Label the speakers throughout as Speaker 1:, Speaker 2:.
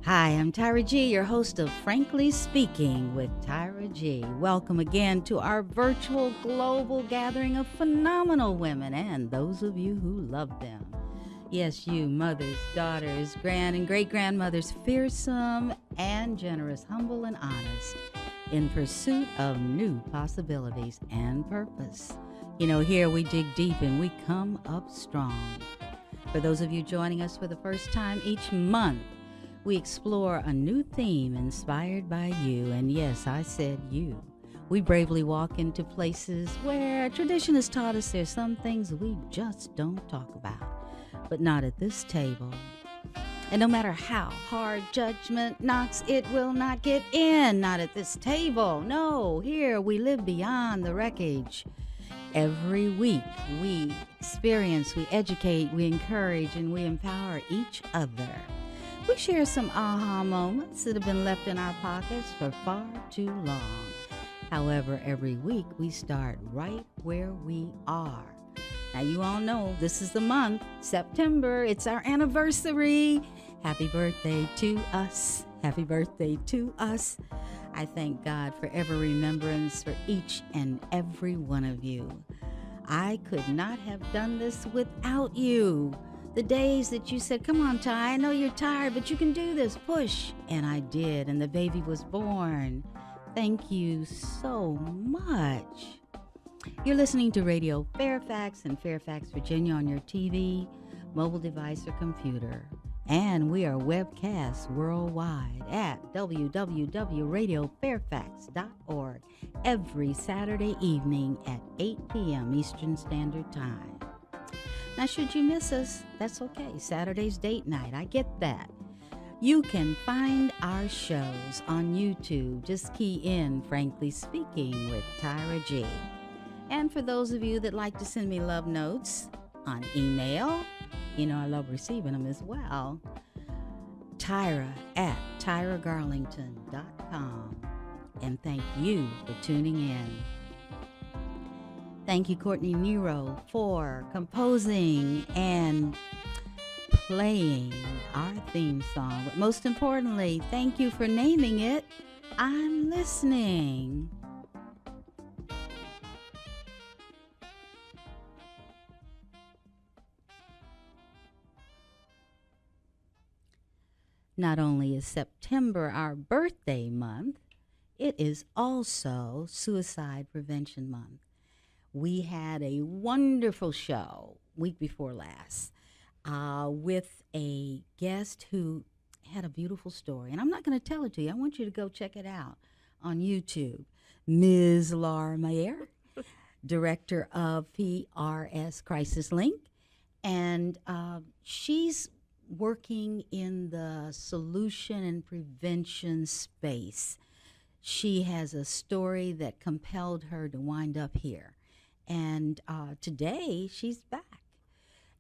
Speaker 1: Hi, I'm Tyra G, your host of Frankly Speaking with Tyra G. Welcome again to our virtual global gathering of phenomenal women and those of you who love them. Yes, you mothers, daughters, grand and great-grandmothers, fearsome and generous, humble and honest, in pursuit of new possibilities and purpose. You know, here we dig deep and we come up strong. For those of you joining us for the first time each month, we explore a new theme inspired by you, and yes, I said you. We bravely walk into places where tradition has taught us there's some things we just don't talk about, but not at this table. And no matter how hard judgment knocks, it will not get in, not at this table. No, here we live beyond the wreckage. Every week we experience, we educate, we encourage, and we empower each other. We share some aha moments that have been left in our pockets for far too long. However, every week we start right where we are. Now, you all know this is the month, September. It's our anniversary. Happy birthday to us. Happy birthday to us. I thank God for every remembrance for each and every one of you. I could not have done this without you. The days that you said, come on, Ty, I know you're tired, but you can do this, push. And I did, and the baby was born. Thank you so much. You're listening to Radio Fairfax in Fairfax, Virginia on your TV, mobile device, or computer. And we are webcast worldwide at www.radiofairfax.org every Saturday evening at 8 p.m. Eastern Standard Time. Now, should you miss us, that's okay. Saturday's date night, I get that. You can find our shows on YouTube. Just key in Frankly Speaking with Tyra G. And for those of you that like to send me love notes on email, you know I love receiving them as well. Tyra at TyraGarlington.com. And thank you for tuning in. Thank you, Courtney Nero, for composing and playing our theme song. But most importantly, thank you for naming it I'm Listening. Not only is September our birthday month, it is also Suicide Prevention Month. We had a wonderful show week before last with a guest who had a beautiful story. And I'm not going to tell it to you. I want you to go check it out on YouTube. Ms. Laura Mayer, director of PRS Crisis Link. And she's working in the solution and prevention space. She has a story that compelled her to wind up here. And today she's back.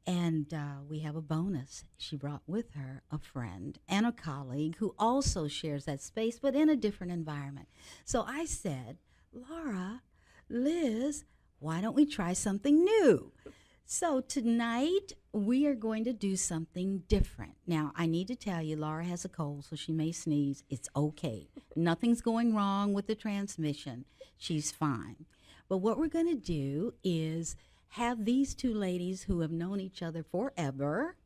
Speaker 1: And we have a bonus. She brought with her a friend and a colleague who also shares that space, but in a different environment. So I said, Laura, Liz, why don't we try something new? So tonight we are going to do something different. Now, I need to tell you, Laura has a cold, so she may sneeze. It's okay. Nothing's going wrong with the transmission. She's fine. But what we're going to do is have these two ladies who have known each other forever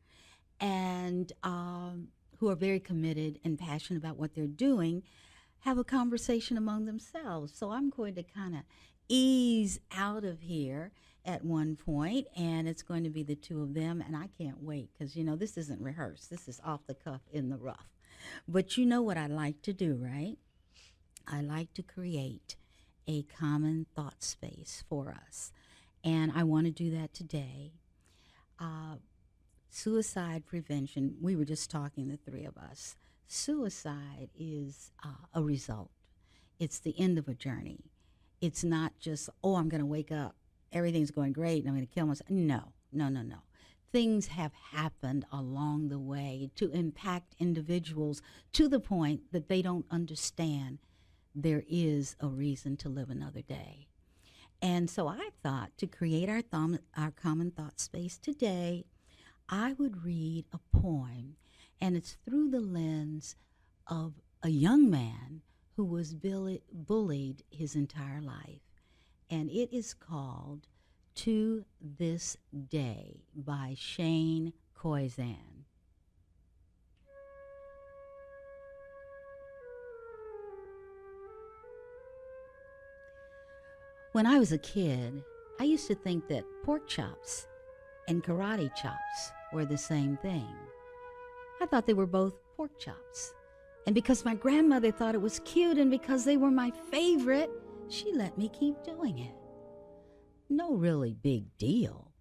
Speaker 1: and who are very committed and passionate about what they're doing have a conversation among themselves. So I'm going to kind of ease out of here at one point, and it's going to be the two of them, and I can't wait because, you know, this isn't rehearsed. This is off the cuff in the rough. But you know what I like to do, right? I like to create a common thought space for us. And I want to do that today. Suicide prevention, we were just talking, the three of us. Suicide is a result. It's the end of a journey. It's not just, oh, I'm going to wake up, everything's going great, and I'm going to kill myself. No. Things have happened along the way to impact individuals to the point that they don't understand there is a reason to live another day. And so I thought to create our common thought space today, I would read a poem, and it's through the lens of a young man who was bullied his entire life. And it is called To This Day by Shane Koizan. When I was a kid, I used to think that pork chops and karate chops were the same thing. I thought they were both pork chops. And because my grandmother thought it was cute and because they were my favorite, she let me keep doing it. No really big deal.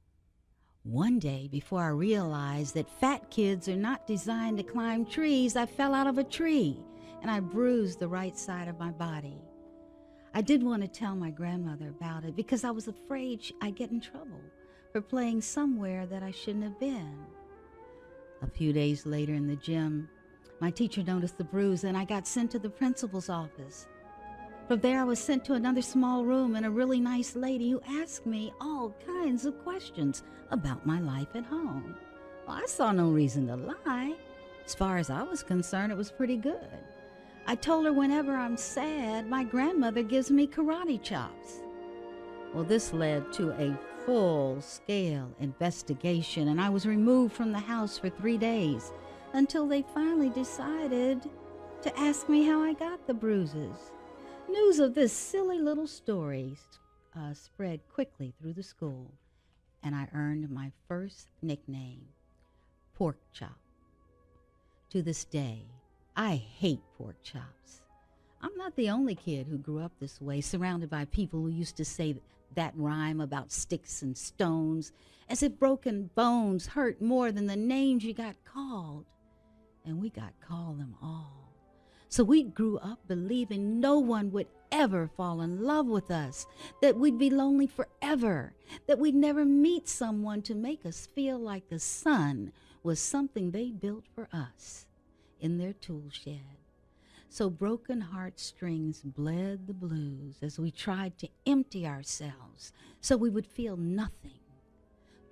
Speaker 1: One day, before I realized that fat kids are not designed to climb trees, I fell out of a tree and I bruised the right side of my body. I did want to tell my grandmother about it because I was afraid I'd get in trouble for playing somewhere that I shouldn't have been. A few days later in the gym, my teacher noticed the bruise and I got sent to the principal's office. From there, I was sent to another small room and a really nice lady who asked me all kinds of questions about my life at home. Well, I saw no reason to lie. As far as I was concerned, it was pretty good. I told her whenever I'm sad, my grandmother gives me karate chops. Well, this led to a full-scale investigation, and I was removed from the house for 3 days until they finally decided to ask me how I got the bruises. News of this silly little story spread quickly through the school, and I earned my first nickname, Pork Chop. To this day, I hate pork chops. I'm not the only kid who grew up this way, surrounded by people who used to say that rhyme about sticks and stones, as if broken bones hurt more than the names you got called. And we got called them all. So we grew up believing no one would ever fall in love with us, that we'd be lonely forever, that we'd never meet someone to make us feel like the sun was something they built for us in their tool shed. So broken heartstrings bled the blues as we tried to empty ourselves so we would feel nothing.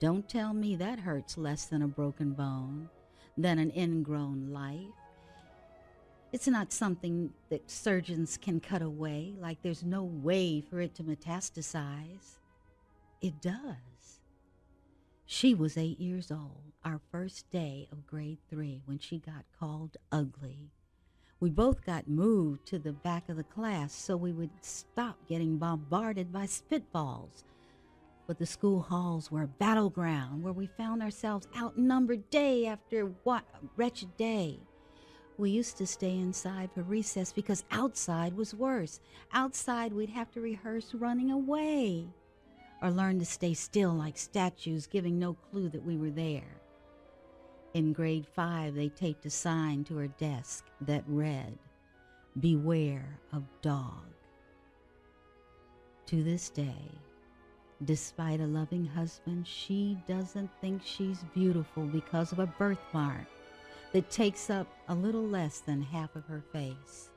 Speaker 1: Don't tell me that hurts less than a broken bone, than an ingrown life. It's not something that surgeons can cut away, like there's no way for it to metastasize. It does. She was 8 years old, our first day of grade 3, when she got called ugly. We both got moved to the back of the class so we would stop getting bombarded by spitballs. But the school halls were a battleground where we found ourselves outnumbered day after wretched day. We used to stay inside for recess because outside was worse. Outside we'd have to rehearse running away or learn to stay still like statues, giving no clue that we were there. In grade 5, they taped a sign to her desk that read, "Beware of dog." To this day, despite a loving husband, she doesn't think she's beautiful because of a birthmark that takes up a little less than half of her face.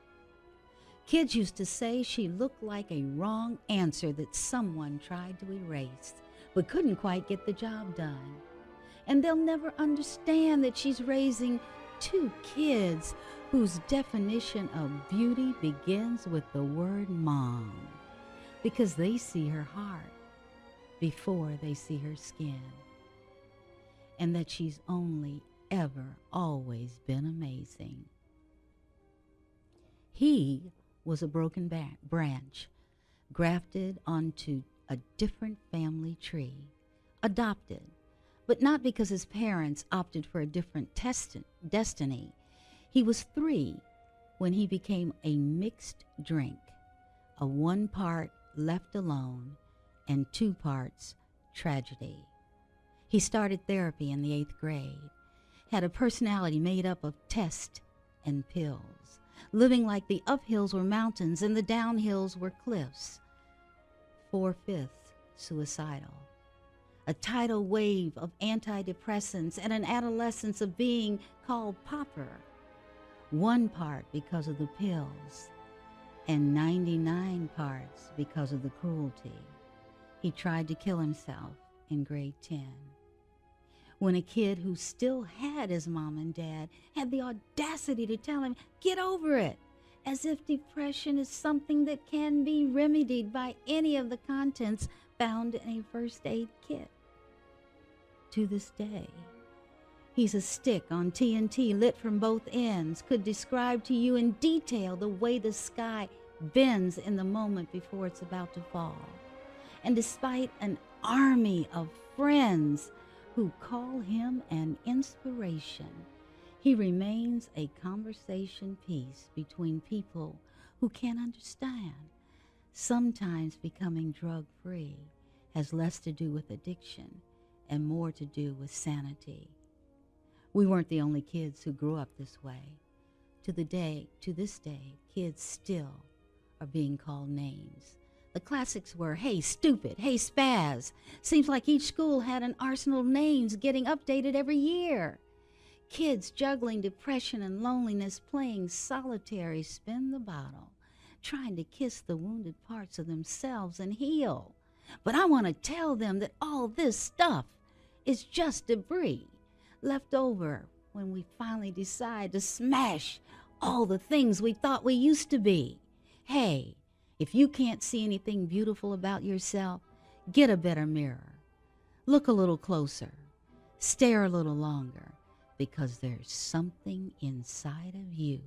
Speaker 1: Kids used to say she looked like a wrong answer that someone tried to erase, but couldn't quite get the job done. And they'll never understand that she's raising 2 kids whose definition of beauty begins with the word mom, because they see her heart before they see her skin, and that she's only ever always been amazing. He was a broken branch, grafted onto a different family tree, adopted, but not because his parents opted for a different destiny. He was 3 when he became a mixed drink, a 1 part left alone and 2 parts tragedy. He started therapy in the 8th grade, had a personality made up of tests and pills, living like the uphills were mountains and the downhills were cliffs. 4/5 suicidal. A tidal wave of antidepressants and an adolescence of being called pauper. 1 part because of the pills and 99 parts because of the cruelty. He tried to kill himself in grade 10. when a kid who still had his mom and dad had the audacity to tell him, get over it, as if depression is something that can be remedied by any of the contents found in a first aid kit. To this day, he's a stick on TNT lit from both ends, could describe to you in detail the way the sky bends in the moment before it's about to fall. And despite an army of friends who call him an inspiration, he remains a conversation piece between people who can't understand. Sometimes becoming drug-free has less to do with addiction and more to do with sanity. We weren't the only kids who grew up this way. To this day, kids still are being called names. The classics were, hey, stupid, hey, spaz. Seems like each school had an arsenal of names getting updated every year. Kids juggling depression and loneliness, playing solitary spin the bottle, trying to kiss the wounded parts of themselves and heal. But I want to tell them that all this stuff is just debris left over when we finally decide to smash all the things we thought we used to be. Hey, if you can't see anything beautiful about yourself, get a better mirror. Look a little closer. Stare a little longer, because there's something inside of you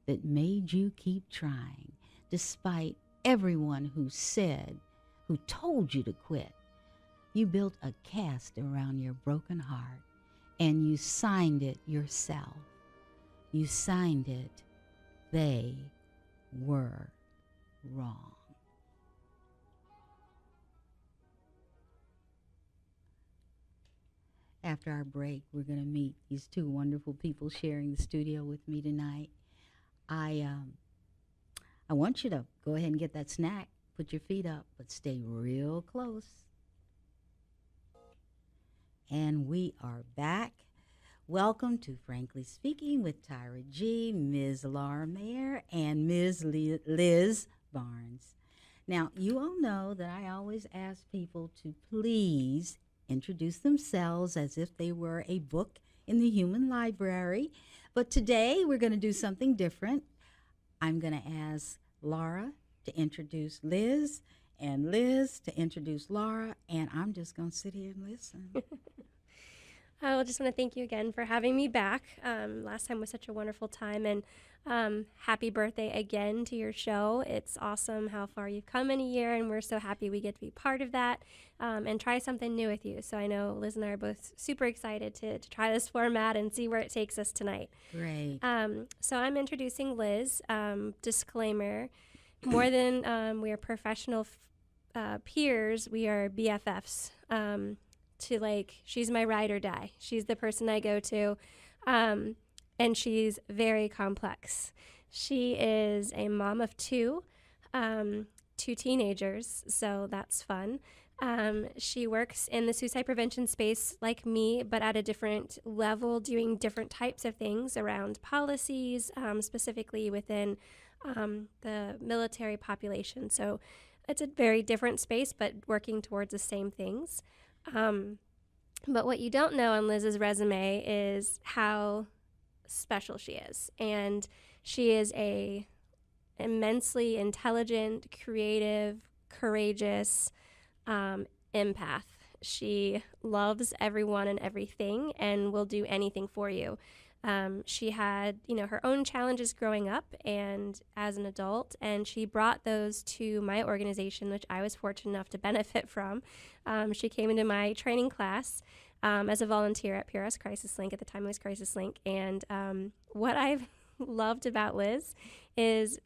Speaker 1: that made you keep trying, despite everyone who told you to quit. You built a cast around your broken heart, and you signed it yourself. You signed it, they were wrong. After our break, we're going to meet these two wonderful people sharing the studio with me tonight. I want you to go ahead and get that snack, put your feet up, but stay real close. And we are back. Welcome to Frankly Speaking with Tyra G, Ms. Laura Mayer, and Ms. Liz Barnes. Now, you all know that I always ask people to please introduce themselves as if they were a book in the human library. But today we're going to do something different. I'm going to ask Laura to introduce Liz and Liz to introduce Laura, and I'm just going to sit here and listen.
Speaker 2: I just want to thank you again for having me back. Last time was such a wonderful time, and happy birthday again to your show. It's awesome how far you've come in a year, and we're so happy we get to be part of that and try something new with you. So I know Liz and I are both super excited to try this format and see where it takes us tonight.
Speaker 1: Great.
Speaker 2: So I'm introducing Liz. Disclaimer, more than we are professional peers, we are BFFs. She's my ride or die. She's the person I go to, and she's very complex. She is a mom of two teenagers, so that's fun. She works in the suicide prevention space like me, but at a different level, doing different types of things around policies, specifically within the military population. So it's a very different space, but working towards the same things. But what you don't know on Liz's resume is how special she is. And she is a immensely intelligent, creative, courageous empath. She loves everyone and everything and will do anything for you. She had, her own challenges growing up and as an adult, and she brought those to my organization, which I was fortunate enough to benefit from. She came into my training class as a volunteer at PRS Crisis Link. At the time it was Crisis Link. And what I've loved about Liz is,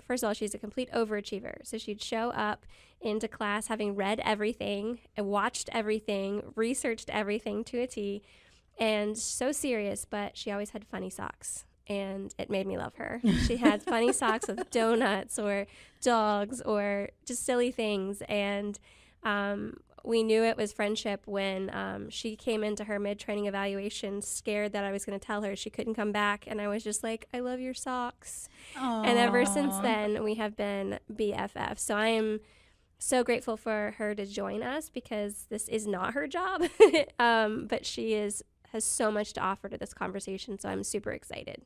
Speaker 2: first of all, she's a complete overachiever. So she'd show up into class having read everything, watched everything, researched everything to a T, and so serious, but she always had funny socks, and it made me love her. She had funny socks with donuts or dogs or just silly things, and we knew it was friendship when she came into her mid-training evaluation scared that I was going to tell her she couldn't come back, and I was just like, I love your socks. Aww. And ever since then, we have been BFFs. So I am so grateful for her to join us because this is not her job, but she has so much to offer to this conversation, so I'm super excited.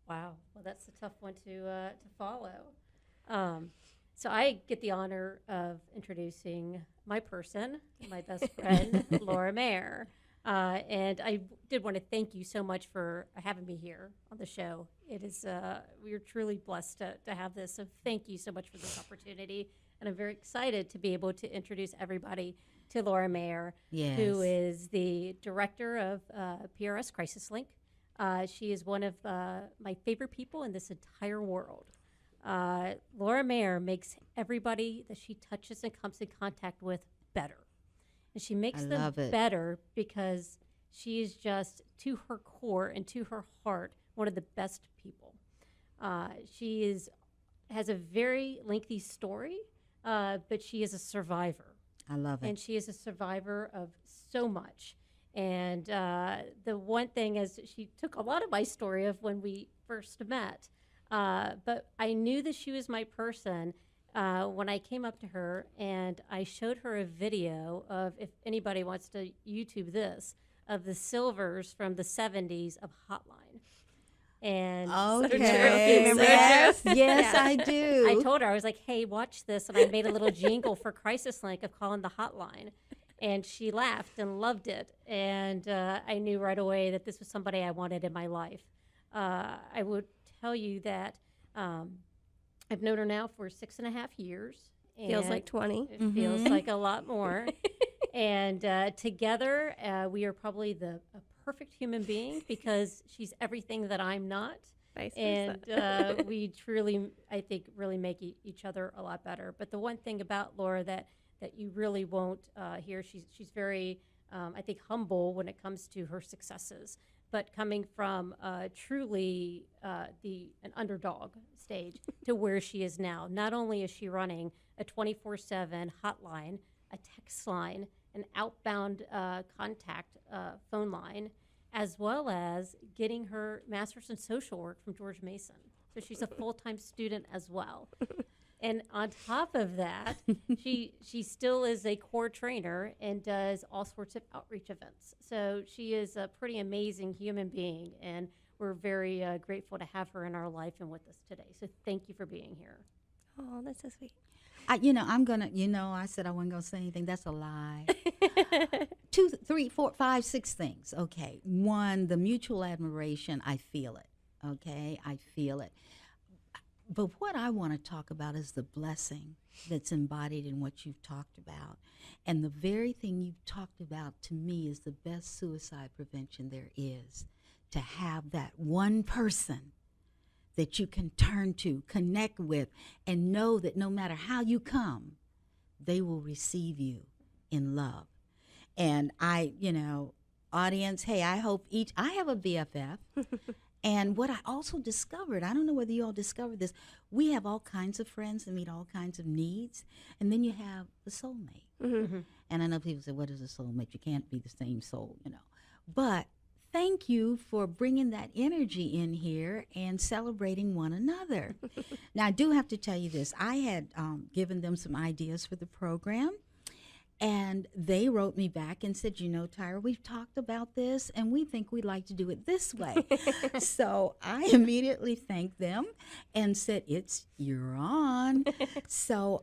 Speaker 3: Wow. Well, that's a tough one to follow. So I get the honor of introducing my person, my best friend, Laura Mayer. And I did want to thank you so much for having me here on the show. It is, we are truly blessed to have this. So thank you so much for this opportunity. And I'm very excited to be able to introduce everybody to Laura Mayer,
Speaker 1: Yes.
Speaker 3: who is the director of PRS Crisis Link. She is one of my favorite people in this entire world. Laura Mayer makes everybody that she touches and comes in contact with better. And she makes them better because she is just, to her core and to her heart, one of the best people. She has a very lengthy story, but she is a survivor.
Speaker 1: I love it.
Speaker 3: And she is a survivor of so much. And the one thing is she took a lot of my story of when we first met, but I knew that she was my person when I came up to her and I showed her a video of, if anybody wants to YouTube this, of the Silvers from the 70s of Hotline. And
Speaker 1: okay. Remember that? Yes, I do.
Speaker 3: I told her, I was like, hey, watch this. And I made a little jingle for Crisis Link of calling the hotline. And she laughed and loved it. And I knew right away that this was somebody I wanted in my life. I would tell you that I've known her now for 6.5 years.
Speaker 2: Feels like 20.
Speaker 3: It feels like a lot more. And together, we are probably a perfect human being because she's everything that I'm not.
Speaker 2: Vice
Speaker 3: And
Speaker 2: versa.
Speaker 3: we truly, I think, really make each other a lot better. But the one thing about Laura that you really won't hear, she's very, I think, humble when it comes to her successes. But coming from truly an underdog stage to where she is now, not only is she running a 24/7 hotline, a text line, an outbound contact phone line, as well as getting her master's in social work from George Mason. So she's a full-time student as well. And on top of that, she still is a core trainer and does all sorts of outreach events. So she is a pretty amazing human being, and we're very grateful to have her in our life and with us today. So thank you for being here.
Speaker 2: Oh, that's so sweet.
Speaker 1: I'm going to, I said I wasn't going to say anything. That's a lie. 2, 3, 4, 5, 6 things. Okay. 1, the mutual admiration. I feel it. Okay. I feel it. But what I want to talk about is the blessing that's embodied in what you've talked about. And the very thing you've talked about, to me, is the best suicide prevention there is. To have that one person that you can turn to, connect with, and know that no matter how you come, they will receive you in love. And audience, hey, I hope I have a BFF. And what I also discovered, I don't know whether you all discovered this, we have all kinds of friends that meet all kinds of needs. And then you have the soulmate.
Speaker 2: Mm-hmm.
Speaker 1: And I know people say, what is a soulmate? You can't be the same soul, But thank you for bringing that energy in here and celebrating one another. Now, I do have to tell you this. I had given them some ideas for the program. And they wrote me back and said, Tyra, we've talked about this, and we think we'd like to do it this way. So I immediately thanked them and said, you're on. So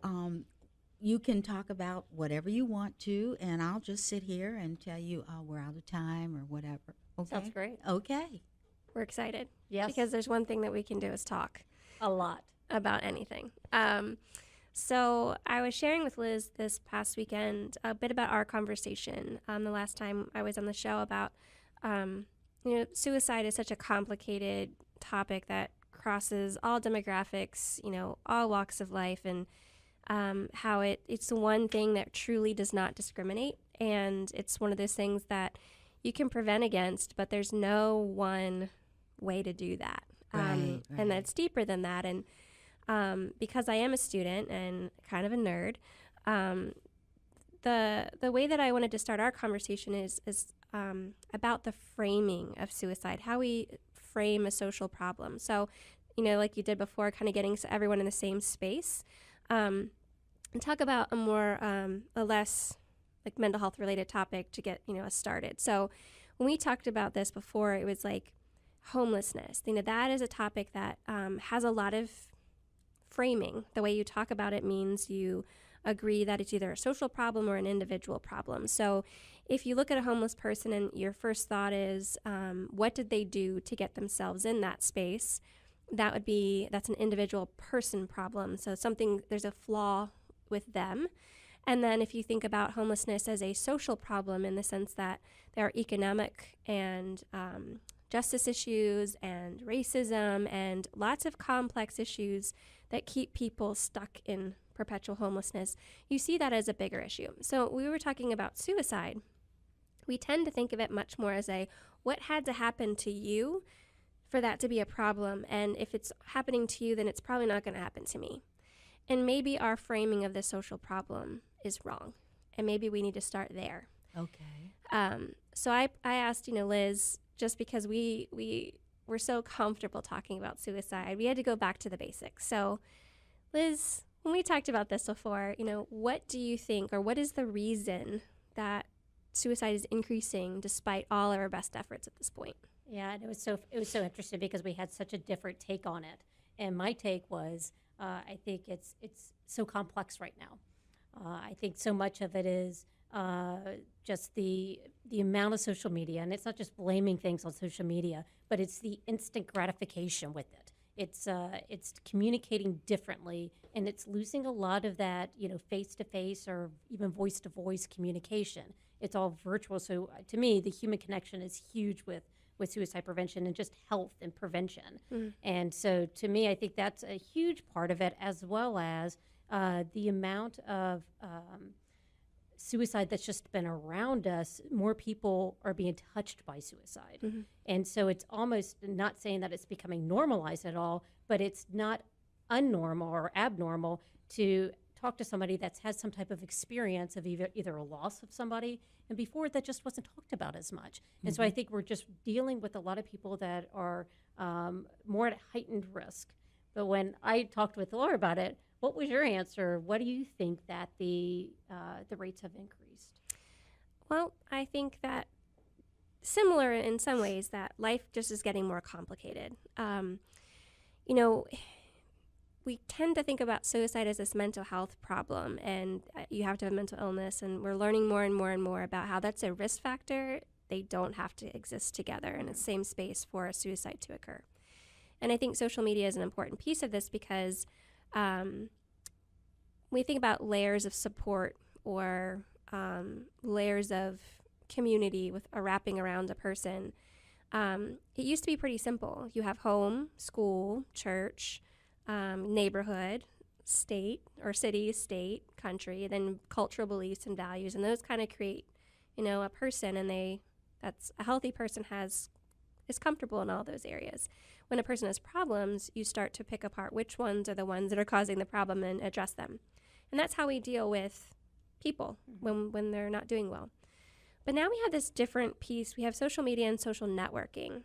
Speaker 1: you can talk about whatever you want to, and I'll just sit here and tell you we're out of time or whatever. Okay?
Speaker 3: Sounds great.
Speaker 1: Okay.
Speaker 2: We're excited.
Speaker 3: Yes.
Speaker 2: Because there's one thing that we can do is talk.
Speaker 3: A lot.
Speaker 2: About anything. So I was sharing with Liz this past weekend a bit about our conversation the last time I was on the show about, suicide is such a complicated topic that crosses all demographics, all walks of life, and how it's the one thing that truly does not discriminate. And it's one of those things that you can prevent against, but there's no one way to do that.
Speaker 1: Right.
Speaker 2: And that's deeper than that. And because I am a student and kind of a nerd, the way that I wanted to start our conversation is about the framing of suicide, how we frame a social problem. So, like you did before, kind of getting everyone in the same space. and talk about a less like mental health related topic to get, us started. So when we talked about this before, it was like homelessness. That is a topic that has a lot of framing. The way you talk about it means you agree that it's either a social problem or an individual problem. So if you look at a homeless person and your first thought is, what did they do to get themselves in that space? That's an individual person problem. So there's a flaw with them. And then if you think about homelessness as a social problem in the sense that there are economic and justice issues and racism and lots of complex issues that keep people stuck in perpetual homelessness, you see that as a bigger issue. So we were talking about suicide. We tend to think of it much more as what had to happen to you for that to be a problem, and if it's happening to you, then it's probably not going to happen to me. And maybe our framing of the social problem is wrong, and maybe we need to start there.
Speaker 1: Okay.
Speaker 2: So I asked, Liz, just because we were so comfortable talking about suicide, we had to go back to the basics. So, Liz, when we talked about this before, what do you think, or what is the reason that suicide is increasing despite all of our best efforts at this point?
Speaker 3: Yeah, and it was so interesting because we had such a different take on it. And my take was, I think it's so complex right now. I think so much of it is just the amount of social media, and it's not just blaming things on social media, but it's the instant gratification with it. It's communicating differently, and it's losing a lot of that, face-to-face or even voice-to-voice communication. It's all virtual. So to me, the human connection is huge with suicide prevention and just health and prevention. Mm. And so to me, I think that's a huge part of it, as well as the amount of suicide that's just been around us. More people are being touched by suicide. Mm-hmm. And so it's almost not saying that it's becoming normalized at all, but it's not unnormal or abnormal to talk to somebody that's had some type of experience of either a loss of somebody, and before that just wasn't talked about as much. Mm-hmm. And so I think we're just dealing with a lot of people that are more at heightened risk. But when I talked with Laura about it, what was your answer? What do you think that the rates have increased?
Speaker 2: Well, I think that similar in some ways, that life just is getting more complicated. We tend to think about suicide as this mental health problem, and you have to have mental illness, and we're learning more and more and more about how that's a risk factor. They don't have to exist together in the same space for a suicide to occur. And I think social media is an important piece of this because we think about layers of support or layers of community with wrapping around a person. It used to be pretty simple. You have home, school, church, neighborhood, state or city, state, country, then cultural beliefs and values, and those kind of create, a person, and that's a healthy person is comfortable in all those areas. When a person has problems, you start to pick apart which ones are the ones that are causing the problem and address them. And that's how we deal with people when they're not doing well. But now we have this different piece. We have social media and social networking.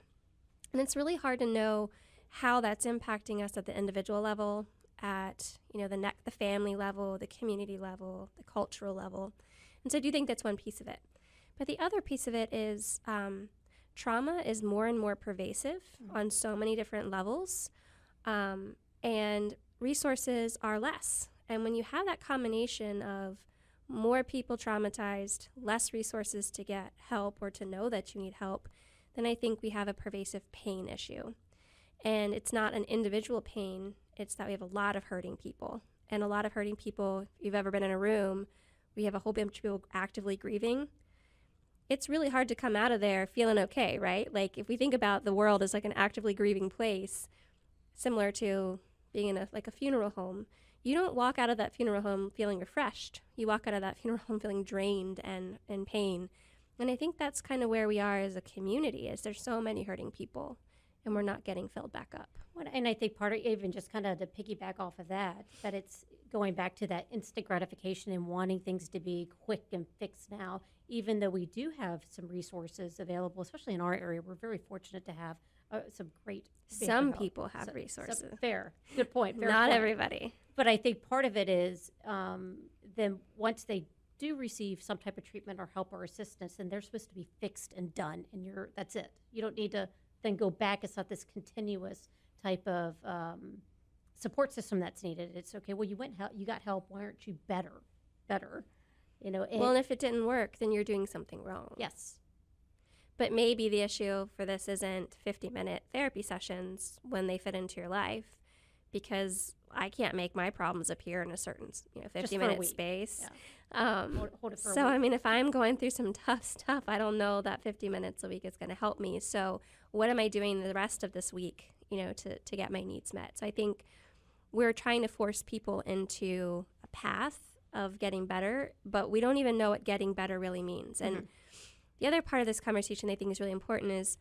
Speaker 2: And it's really hard to know how that's impacting us at the individual level, at the family level, the community level, the cultural level. And so I do think that's one piece of it. But the other piece of it is trauma is more and more pervasive on so many different levels, and resources are less. And when you have that combination of more people traumatized, less resources to get help or to know that you need help, then I think we have a pervasive pain issue. And it's not an individual pain, it's that we have a lot of hurting people. And a lot of hurting people, if you've ever been in a room, we have a whole bunch of people actively grieving. It's really hard to come out of there feeling okay, right? Like if we think about the world as like an actively grieving place, similar to being in a funeral home, you don't walk out of that funeral home feeling refreshed. You walk out of that funeral home feeling drained and in pain. And I think that's kind of where we are as a community, is there's so many hurting people and we're not getting filled back up.
Speaker 3: And I think part of even just kind of to piggyback off of that it's going back to that instant gratification and wanting things to be quick and fixed now, even though we do have some resources available, especially in our area. We're very fortunate to have some great
Speaker 2: Some people have resources.
Speaker 3: Fair. Good point. Fair
Speaker 2: Not
Speaker 3: point.
Speaker 2: everybody.
Speaker 3: But I think part of it is then once they do receive some type of treatment or help or assistance, then they're supposed to be fixed and done, and that's it. You don't need to then go back. It's not this continuous type of support system that's needed. It's okay. Well, you got help. Why aren't you better?
Speaker 2: And if it didn't work, then you're doing something wrong.
Speaker 3: Yes.
Speaker 2: But maybe the issue for this isn't 50-minute therapy sessions when they fit into your life, because I can't make my problems appear in a certain 50-minute space.
Speaker 3: Yeah. Hold it for a
Speaker 2: so,
Speaker 3: week.
Speaker 2: I mean, if I'm going through some tough stuff, I don't know that 50 minutes a week is going to help me. So what am I doing the rest of this week, to get my needs met? So I think we're trying to force people into a path of getting better, but we don't even know what getting better really means.
Speaker 3: Mm-hmm.
Speaker 2: And the other part of this conversation I think is really important is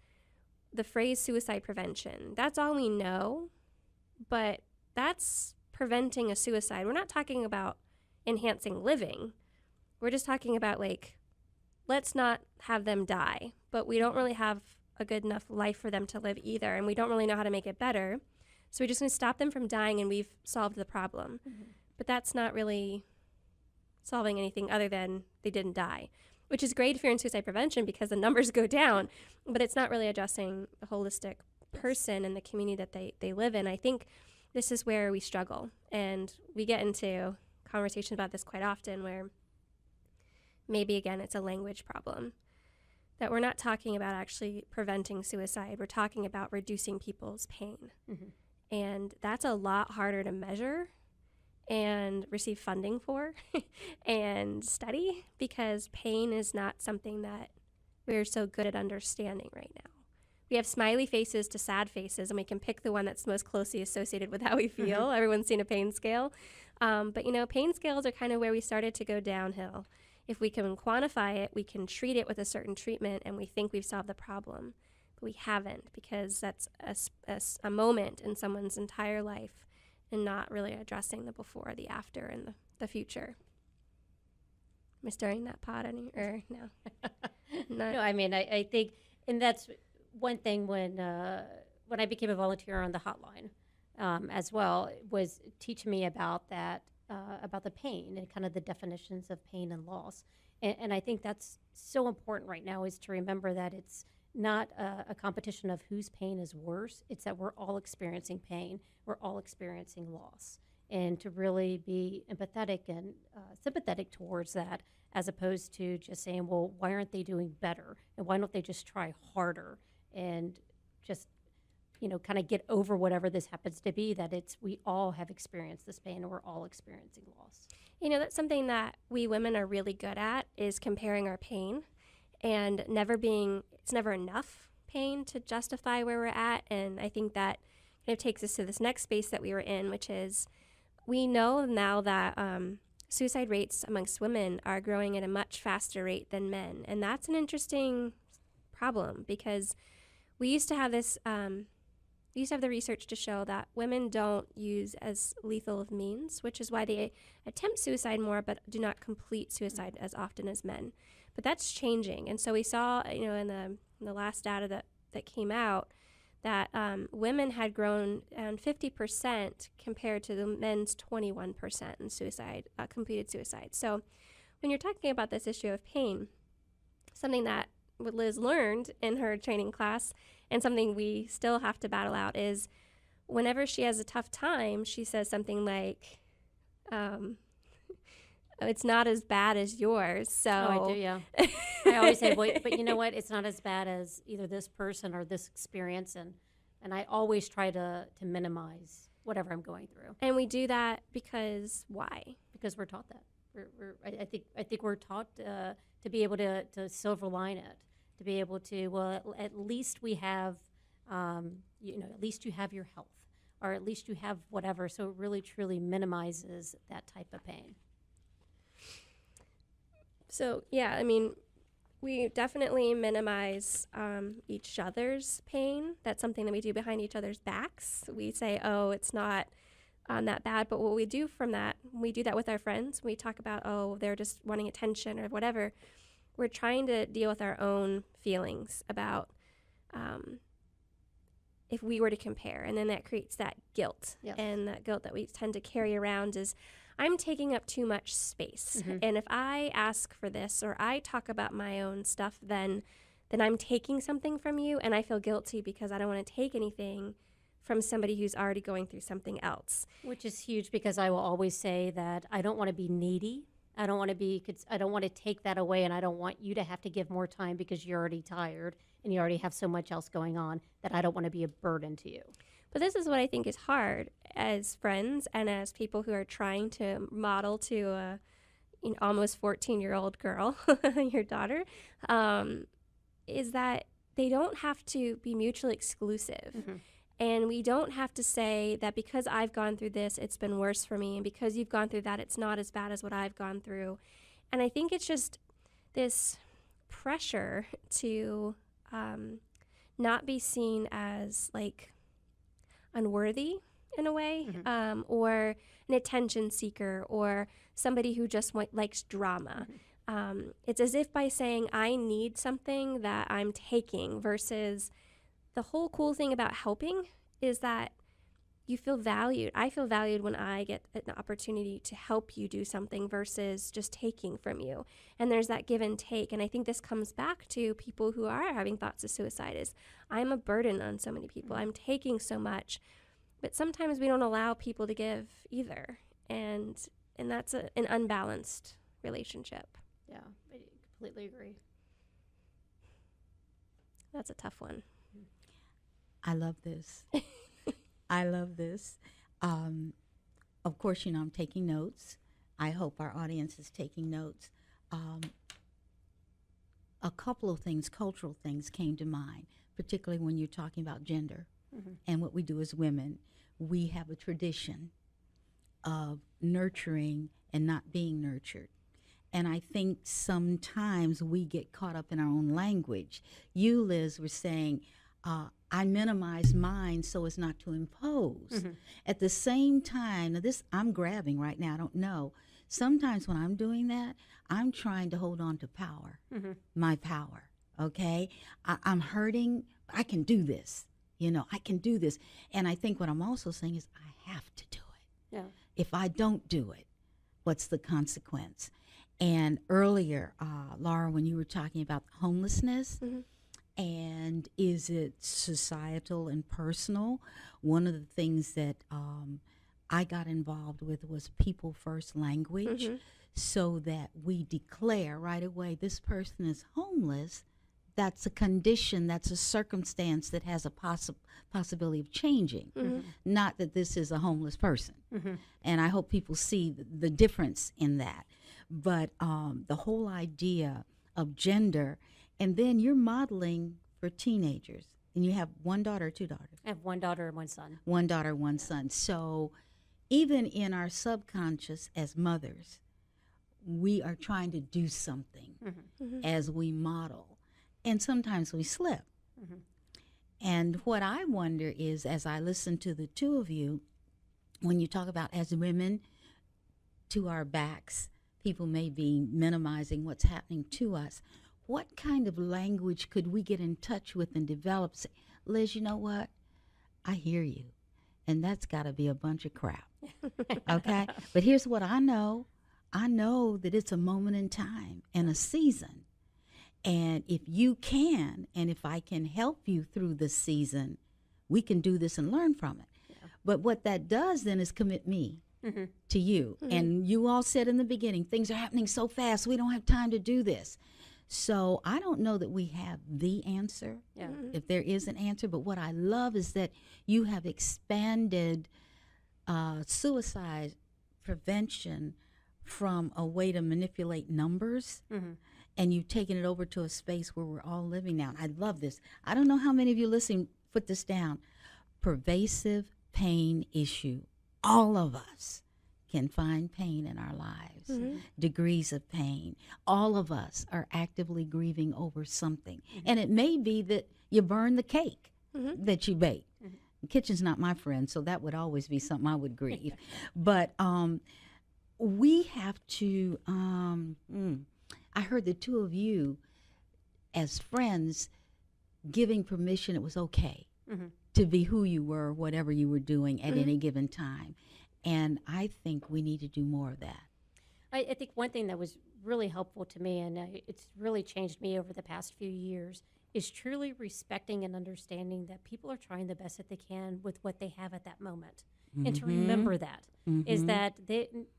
Speaker 2: the phrase suicide prevention. That's all we know, but that's preventing a suicide. We're not talking about enhancing living. We're just talking about, let's not have them die, but we don't really have a good enough life for them to live either, and we don't really know how to make it better. So we're just going to stop them from dying, and we've solved the problem. Mm-hmm. But that's not really solving anything other than they didn't die, which is great if you're in suicide prevention because the numbers go down, but it's not really addressing the holistic person and the community that they live in. I think this is where we struggle, and we get into conversations about this quite often where maybe, again, it's a language problem, that we're not talking about actually preventing suicide. We're talking about reducing people's pain. Mm-hmm. And that's a lot harder to measure and receive funding for and study, because pain is not something that we're so good at understanding right now. We have smiley faces to sad faces, and we can pick the one that's most closely associated with how we feel. Mm-hmm. Everyone's seen a pain scale. But pain scales are kind of where we started to go downhill. If we can quantify it, we can treat it with a certain treatment, and we think we've solved the problem. But we haven't, because that's a moment in someone's entire life and not really addressing the before, the after, and the future. Am I stirring that pot or no?
Speaker 3: No, I mean, I think, and that's one thing when I became a volunteer on the hotline as well, was teaching me about that, about the pain and kind of the definitions of pain and loss. And I think that's so important right now, is to remember that it's not a competition of whose pain is worse. It's that we're all experiencing pain. We're all experiencing loss. And to really be empathetic and sympathetic towards that, as opposed to just saying, well, why aren't they doing better? And why don't they just try harder and just, kind of get over whatever this happens to be, that we all have experienced this pain, and we're all experiencing loss.
Speaker 2: That's something that we women are really good at, is comparing our pain and it's never enough pain to justify where we're at. And I think that kind of takes us to this next space that we were in, which is, we know now that suicide rates amongst women are growing at a much faster rate than men. And that's an interesting problem, because we used to have this, the research to show that women don't use as lethal of means, which is why they attempt suicide more but do not complete suicide as often as men. But that's changing. And so we saw, in the last data that came out, that women had grown 50% compared to the men's 21% in completed suicide. So when you're talking about this issue of pain, something that Liz learned in her training class, and something we still have to battle out, is whenever she has a tough time, she says something like, it's not as bad as yours. So
Speaker 3: I do, yeah. I always say, but you know what? It's not as bad as either this person or this experience, and I always try to minimize whatever I'm going through.
Speaker 2: And we do that because why?
Speaker 3: Because we're taught that. I think we're taught to be able to silver line it, to be able to, well, at least we have, at least you have your health, or at least you have whatever. So it really truly minimizes that type of pain.
Speaker 2: So, yeah, I mean, we definitely minimize each other's pain. That's something that we do behind each other's backs. We say, oh, it's not that bad. But what we do from that, we do that with our friends. We talk about, oh, they're just wanting attention or whatever. We're trying to deal with our own feelings about if we were to compare, and then that creates that guilt.
Speaker 3: Yes.
Speaker 2: And that guilt that we tend to carry around is, I'm taking up too much space. And if I ask for this or I talk about my own stuff, then I'm taking something from you, and I feel guilty because I don't want to take anything from somebody who's already going through something else.
Speaker 3: Which is huge, because I will always say that I don't want to be needy. I don't want to take that away, and I don't want you to have to give more time because you're already tired and you already have so much else going on, that I don't want to be a burden to you.
Speaker 2: But this is what I think is hard as friends and as people who are trying to model to a almost 14-year-old girl, your daughter, is that they don't have to be mutually exclusive. And we don't have to say that because I've gone through this, it's been worse for me. And because you've gone through that, it's not as bad as what I've gone through. And I think it's just this pressure to not be seen as like unworthy in a way, or an attention seeker, or somebody who just likes drama. It's as if by saying I need something that I'm taking, versus the whole cool thing about helping is that you feel valued. I feel valued when I get an opportunity to help you do something versus just taking from you. And there's that give and take. And I think this comes back to people who are having thoughts of suicide is, I'm a burden on so many people. I'm taking so much. But sometimes we don't allow people to give either. And that's an unbalanced relationship.
Speaker 3: Yeah, I completely agree.
Speaker 2: That's a tough one.
Speaker 1: I love this. I love this. Of course, I'm taking notes. I hope our audience is taking notes. A couple of things, cultural things, came to mind, particularly when you're talking about gender and what we do as women. We have a tradition of nurturing and not being nurtured. And I think sometimes we get caught up in our own language. You, Liz, were saying, I minimize mine so as not to impose. At the same time, now this I'm grabbing right now, I don't know. Sometimes when I'm doing that, I'm trying to hold on to power, my power, okay? I'm hurting, I can do this, I can do this. And I think what I'm also saying is I have to do it.
Speaker 3: Yeah.
Speaker 1: If I don't do it, what's the consequence? And earlier, Laura, when you were talking about homelessness, and is it societal and personal? One of the things that I got involved with was people first language, so that we declare right away, this person is homeless. That's a condition, that's a circumstance that has a possibility of changing, not that this is a homeless person. And I hope people see the difference in that. But the whole idea of gender, and then you're modeling for teenagers, and you have one daughter or two daughters?
Speaker 3: I have one daughter and one son.
Speaker 1: One daughter, one son. So even in our subconscious as mothers, we are trying to do something as we model. And sometimes we slip. And what I wonder is, as I listen to the two of you, when you talk about as women to our backs, people may be minimizing what's happening to us. What kind of language could we get in touch with and develop? Say, Liz, you know what? I hear you. And that's got to be a bunch of crap. Okay? But here's what I know. I know that it's a moment in time and a season. And if you can, and if I can help you through this season, we can do this and learn from it. Yeah. But what that does then is commit me to you. And you all said in the beginning, things are happening so fast, we don't have time to do this. So I don't know that we have the answer, if there is an answer. But what I love is that you have expanded suicide prevention from a way to manipulate numbers. And you've taken it over to a space where we're all living now. I love this. I don't know how many of you listening put this down. Pervasive pain issue. All of us can find pain in our lives, degrees of pain. All of us are actively grieving over something. And it may be that you burn the cake that you baked. The kitchen's not my friend, so that would always be something I would grieve. But we have to... I heard the two of you, as friends, giving permission it was okay to be who you were, whatever you were doing at any given time. And I think we need to do more of that.
Speaker 3: I think one thing that was really helpful to me, and it's really changed me over the past few years, is truly respecting and understanding that people are trying the best that they can with what they have at that moment. And to remember that is that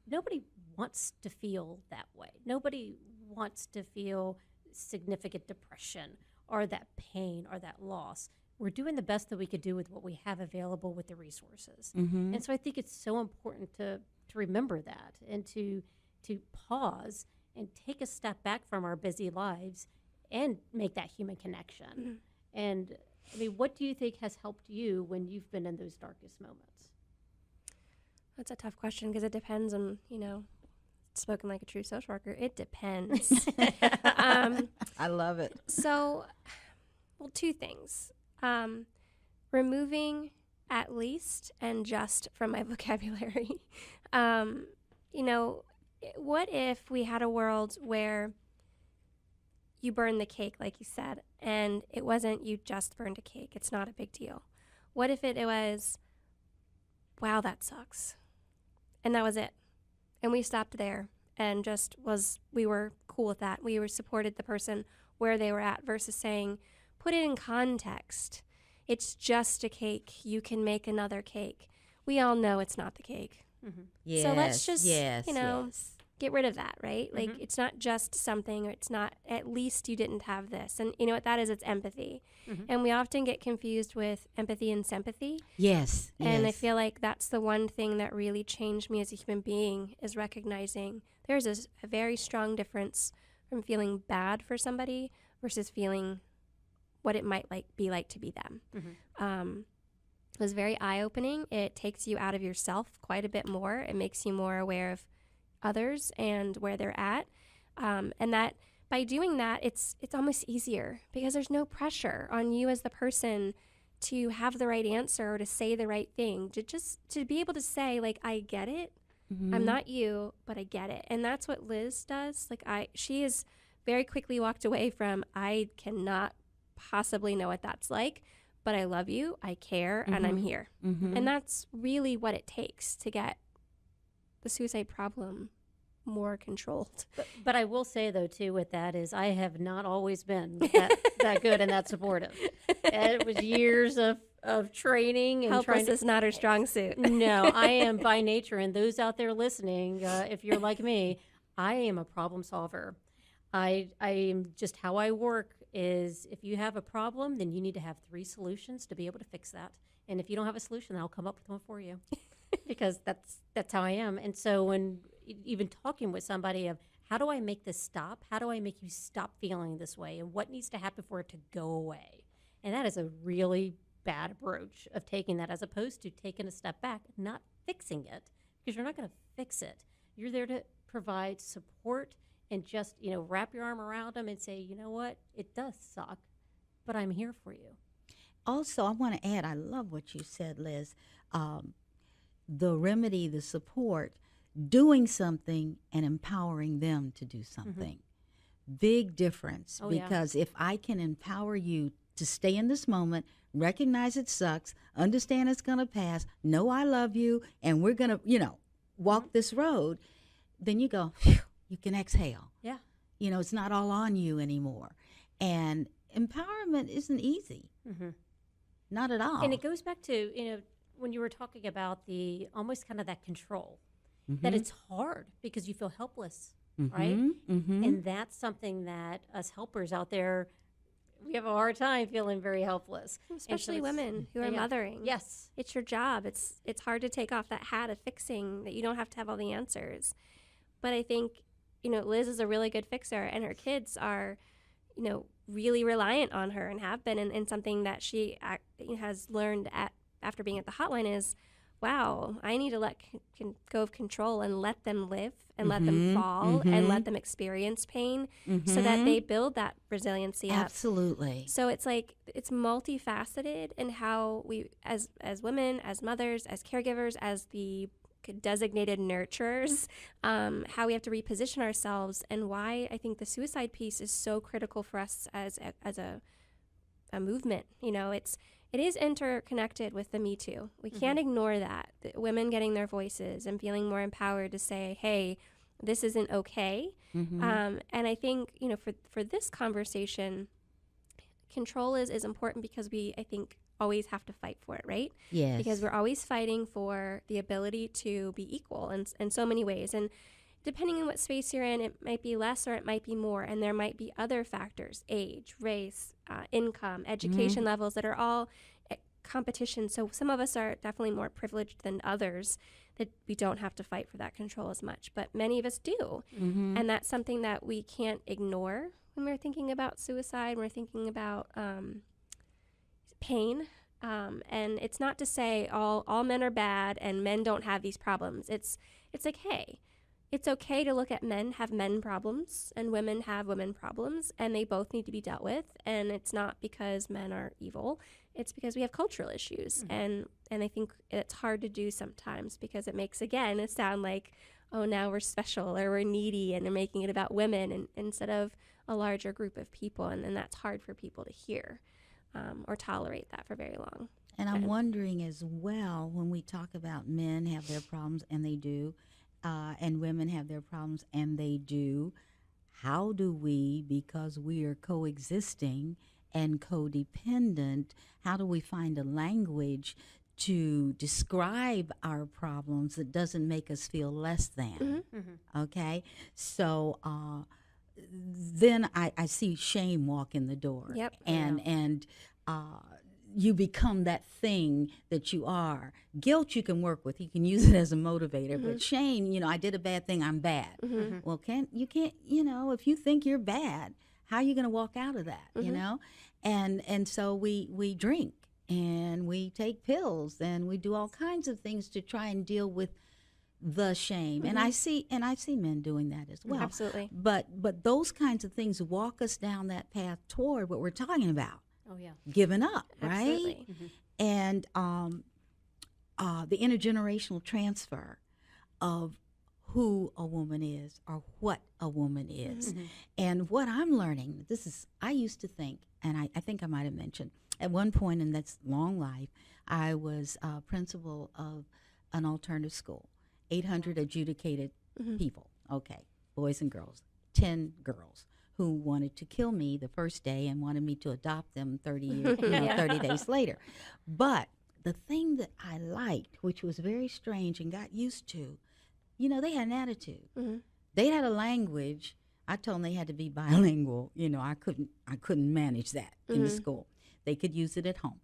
Speaker 3: nobody wants to feel that way. Nobody wants to feel significant depression or that pain or that loss. We're doing the best that we could do with what we have available with the resources. And so I think it's so important to remember that and to pause and take a step back from our busy lives and make that human connection. And I mean, what do you think has helped you when you've been in those darkest moments?
Speaker 2: That's a tough question because it depends on, spoken like a true social worker, it depends.
Speaker 1: I love it.
Speaker 2: So, well, two things. Removing at least and just from my vocabulary. What if we had a world where you burn the cake, like you said, and it wasn't you just burned a cake. It's not a big deal. What if it was, wow, that sucks. And that was it. And we stopped there and we were cool with that. We supported the person where they were at versus saying, put it in context. It's just a cake. You can make another cake. We all know it's not the cake.
Speaker 1: Yes,
Speaker 2: so let's just,
Speaker 1: yes.
Speaker 2: get rid of that, right? Like, it's not just something, or it's not, at least you didn't have this. And you know what that is? It's empathy. And we often get confused with empathy and sympathy.
Speaker 1: Yes.
Speaker 2: And I feel like that's the one thing that really changed me as a human being, is recognizing there's a very strong difference from feeling bad for somebody versus feeling what it might be like to be them. It was very eye-opening. It takes you out of yourself quite a bit more. It makes you more aware of others and where they're at. And that by doing that, it's almost easier because there's no pressure on you as the person to have the right answer or to say the right thing. To be able to say, like, I get it. I'm not you, but I get it. And that's what Liz does. Like, she has very quickly walked away from, I cannot possibly know what that's like, but I love you, I care, and I'm here. And that's really what it takes to get the suicide problem more controlled.
Speaker 3: But I will say, though, too, with that is I have not always been that good and that supportive. It was years of training. And
Speaker 2: Helpless is not her strong suit.
Speaker 3: No, I am by nature. And those out there listening, if you're like me, I am a problem solver. I am just how I work is if you have a problem, then you need to have 3 solutions to be able to fix that. And if you don't have a solution, I'll come up with one for you. Because that's how I am. And so when even talking with somebody of how do I make this stop? How do I make you stop feeling this way? And what needs to happen for it to go away? And that is a really bad approach of taking that, as opposed to taking a step back, not fixing it, because you're not going to fix it. You're there to provide support and just, wrap your arm around them and say, you know what, it does suck, but I'm here for you.
Speaker 1: Also, I want to add, I love what you said, Liz. The remedy, the support, doing something and empowering them to do something. Big difference, because if I can empower you to stay in this moment, recognize it sucks, understand it's going to pass, know I love you, and we're going to, walk this road, then you go, phew, you can exhale.
Speaker 3: Yeah.
Speaker 1: It's not all on you anymore. And empowerment isn't easy. Not at all.
Speaker 3: And it goes back to, when you were talking about the almost kind of that control, that it's hard because you feel helpless, right? And that's something that us helpers out there, we have a hard time feeling very helpless.
Speaker 2: Especially women who are mothering.
Speaker 3: Yes.
Speaker 2: It's your job. It's hard to take off that hat of fixing, that you don't have to have all the answers. But I think, Liz is a really good fixer, and her kids are, really reliant on her and have been. And something that she has learned after being at the hotline is, wow, I need to let go of control and let them live and let them fall and let them experience pain so that they build that resiliency up.
Speaker 1: Absolutely.
Speaker 2: So it's like, it's multifaceted in how we, as women, as mothers, as caregivers, as the designated nurturers, how we have to reposition ourselves, and why I think the suicide piece is so critical for us as a movement. it is interconnected with the Me Too. We can't ignore that. Women getting their voices and feeling more empowered to say, hey, this isn't okay. And I think, for this conversation, control is important because we, I think, always have to fight for it, right?
Speaker 1: Yes.
Speaker 2: Because we're always fighting for the ability to be equal in so many ways. And depending on what space you're in, it might be less or it might be more. And there might be other factors, age, race, income, education levels that are all competition. So some of us are definitely more privileged than others, that we don't have to fight for that control as much. But many of us do. And that's something that we can't ignore when we're thinking about suicide, when we're thinking about pain. And it's not to say all men are bad and men don't have these problems. It's like, hey, it's okay to look at men have men problems and women have women problems, and they both need to be dealt with. And it's not because men are evil. It's because we have cultural issues. And I think it's hard to do sometimes because it makes, again, it sound like, oh, now we're special or we're needy and they're making it about women and instead of a larger group of people. And that's hard for people to hear or tolerate that for very long.
Speaker 1: And I'm wondering as well, when we talk about men have their problems, and they do, and women have their problems, and they do, how do we, because we are coexisting and codependent, how do we find a language to describe our problems that doesn't make us feel less than? Okay? So then I see shame walk in the door.
Speaker 2: Yep.
Speaker 1: And you become that thing that you are. Guilt you can work with. You can use it as a motivator. But shame, I did a bad thing, I'm bad. Well, you can't, if you think you're bad, how are you going to walk out of that, And so we drink and we take pills and we do all kinds of things to try and deal with the shame. And I see men doing that as well.
Speaker 2: Absolutely.
Speaker 1: But those kinds of things walk us down that path toward what we're talking about.
Speaker 3: Oh, yeah.
Speaker 1: Giving up, right?
Speaker 2: Absolutely.
Speaker 1: And the intergenerational transfer of who a woman is or what a woman is. And what I'm learning, I used to think, and I think I might have mentioned, at one point in that's long life, I was principal of an alternative school, 800 adjudicated people, okay, boys and girls, 10 girls who wanted to kill me the first day and wanted me to adopt them 30 days later. But the thing that I liked, which was very strange and got used to, they had an attitude. They had a language. I told them they had to be bilingual. I couldn't manage that in the school. They could use it at home.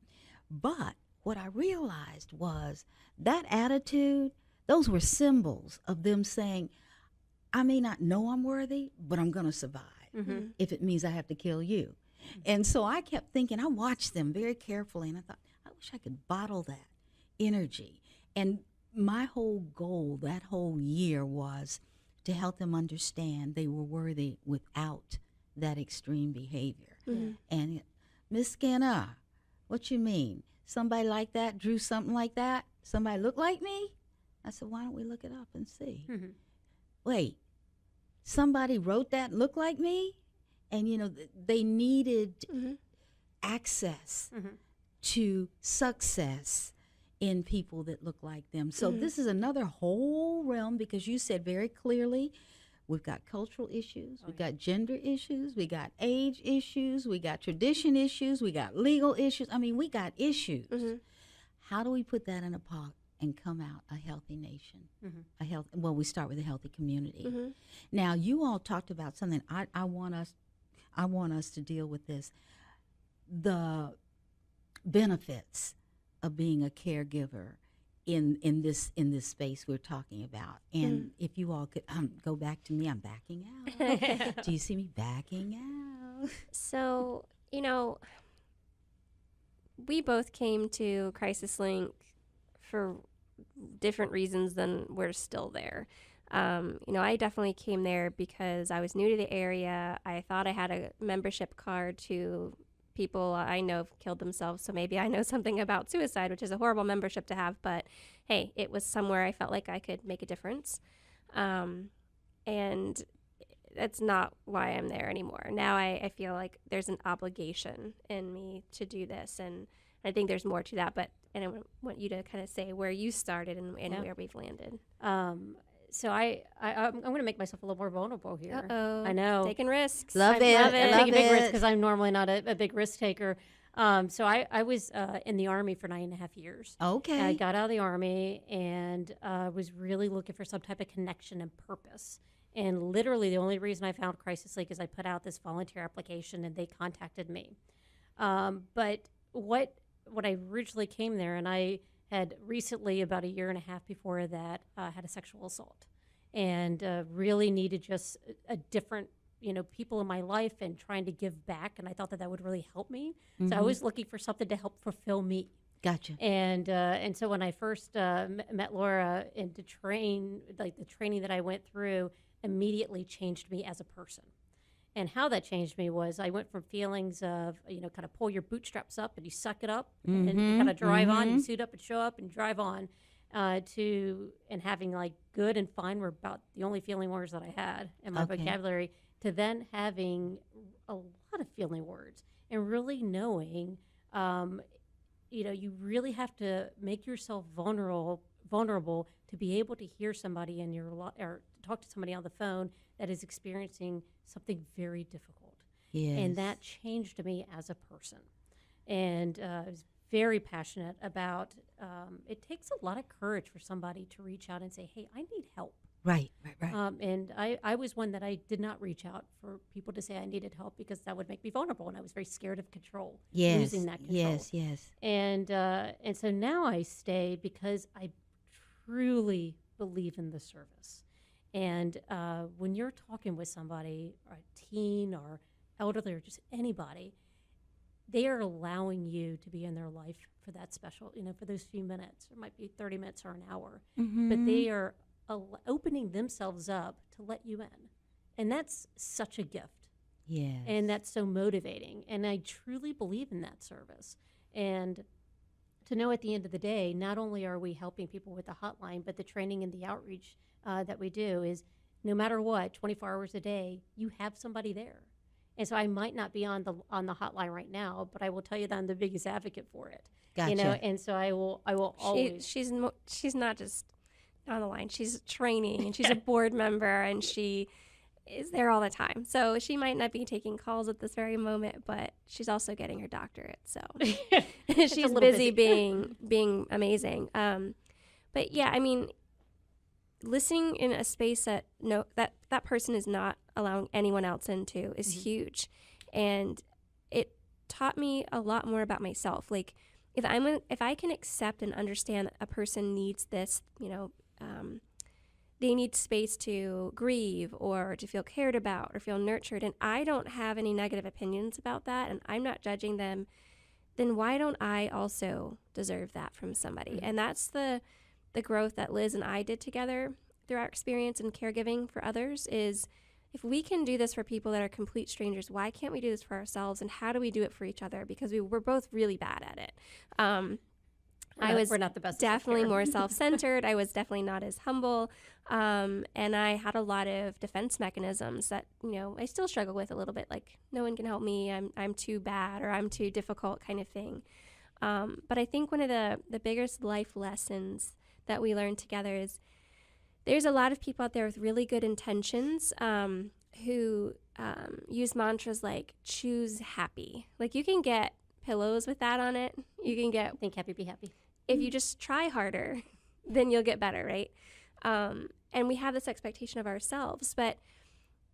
Speaker 1: But what I realized was that attitude, those were symbols of them saying, I may not know I'm worthy, but I'm going to survive. If it means I have to kill you. And so I kept thinking, I watched them very carefully, and I thought, I wish I could bottle that energy. And my whole goal that whole year was to help them understand they were worthy without that extreme behavior. And Miss Skinner, what you mean? Somebody like that drew something like that? Somebody look like me? I said, why don't we look it up and see? Wait. Somebody wrote that look like me, and they needed access to success in people that look like them. So this is another whole realm, because you said very clearly we've got cultural issues, we've got gender issues, we got age issues, we got tradition issues, we got legal issues. I mean, we got issues. How do we put that in a pot and come out a healthy nation? We start with a healthy community. Now, you all talked about something. I want us to deal with this. The benefits of being a caregiver in this space we're talking about. And if you all could go back to me, I'm backing out. Do you see me backing out?
Speaker 2: So, we both came to Crisis Link for different reasons than we're still there. I definitely came there because I was new to the area. I thought I had a membership card to people I know have killed themselves, so maybe I know something about suicide, which is a horrible membership to have, but hey, it was somewhere I felt like I could make a difference. And that's not why I'm there anymore. Now I feel like there's an obligation in me to do this, and I think there's more to that, but and I want you to kind of say where you started and
Speaker 3: Yeah.
Speaker 2: where we've landed.
Speaker 3: So I'm going to make myself a little more vulnerable here.
Speaker 2: Uh-oh.
Speaker 3: I know.
Speaker 2: Taking risks.
Speaker 1: Love
Speaker 3: I
Speaker 1: it.
Speaker 3: love
Speaker 1: I love
Speaker 3: taking big risks
Speaker 1: it.
Speaker 3: because I'm normally not a big risk taker. So I was in the Army for 9.5 years.
Speaker 1: Okay.
Speaker 3: I got out of the Army and was really looking for some type of connection and purpose. And literally the only reason I found Crisis League is I put out this volunteer application and they contacted me. But what I originally came there, and I had recently, about 1.5 years before that, had a sexual assault and really needed just a different, people in my life and trying to give back. And I thought that would really help me. So I was looking for something to help fulfill me.
Speaker 1: Gotcha.
Speaker 3: And so when I first met Laura and to train, like the training that I went through immediately changed me as a person. And how that changed me was I went from feelings of, kind of pull your bootstraps up and you suck it up and you kind of drive on, you suit up and show up and drive on and having like good and fine were about the only feeling words that I had in my vocabulary, to then having a lot of feeling words and really knowing, you really have to make yourself vulnerable to be able to hear somebody in or talk to somebody on the phone that is experiencing something very difficult.
Speaker 1: Yes.
Speaker 3: And that changed me as a person. And I was very passionate about it takes a lot of courage for somebody to reach out and say, hey, I need help.
Speaker 1: Right.
Speaker 3: And I was one that I did not reach out for people to say I needed help because that would make me vulnerable, and I was very scared of control, losing that control.
Speaker 1: Yes.
Speaker 3: And so now I stay because I truly believe in the service. And when you're talking with somebody, or a teen or elderly or just anybody, they are allowing you to be in their life for that special, for those few minutes. It might be 30 minutes or an hour. But they are opening themselves up to let you in. And that's such a gift.
Speaker 1: Yes.
Speaker 3: And that's so motivating. And I truly believe in that service. And to know at the end of the day, not only are we helping people with the hotline, but the training and the outreach that we do is no matter what, 24 hours a day, you have somebody there. And so I might not be on the hotline right now, but I will tell you that I'm the biggest advocate for it.
Speaker 1: Gotcha.
Speaker 3: And so I will always.
Speaker 2: She's not just on the line. She's training, and she's a board member, and she is there all the time. So she might not be taking calls at this very moment, but she's also getting her doctorate. So she's busy being amazing. But yeah, I mean, listening in a space that that person is not allowing anyone else into is huge. And it taught me a lot more about myself. Like if I can accept and understand that a person needs this, they need space to grieve or to feel cared about or feel nurtured, and I don't have any negative opinions about that, and I'm not judging them, then why don't I also deserve that from somebody? And that's the growth that Liz and I did together through our experience in caregiving for others is, if we can do this for people that are complete strangers, why can't we do this for ourselves, and how do we do it for each other? Because we're both really bad at it. We're not the best. Definitely more self-centered. I was definitely not as humble. And I had a lot of defense mechanisms that, I still struggle with a little bit, like no one can help me. I'm too bad, or I'm too difficult kind of thing. But I think one of the biggest life lessons that we learned together is there's a lot of people out there with really good intentions who use mantras like choose happy. Like you can get pillows with that on it. You can get
Speaker 3: think happy, be happy.
Speaker 2: If you just try harder, then you'll get better, right? And we have this expectation of ourselves. But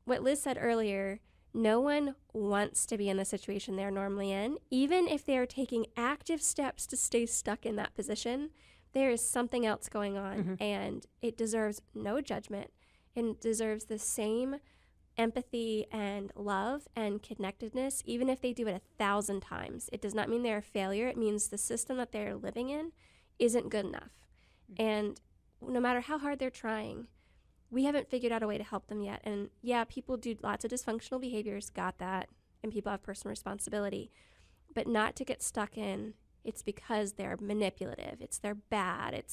Speaker 2: what Liz said earlier, no one wants to be in the situation they're normally in. Even if they're taking active steps to stay stuck in that position, there is something else going on, and it deserves no judgment. It deserves the same empathy and love and connectedness, even if they do it 1,000 times. It does not mean they're a failure. It means the system that they're living in isn't good enough. And no matter how hard they're trying, we haven't figured out a way to help them yet. And yeah, people do lots of dysfunctional behaviors, got that, and people have personal responsibility. But not to get stuck in, it's because they're manipulative, they're bad,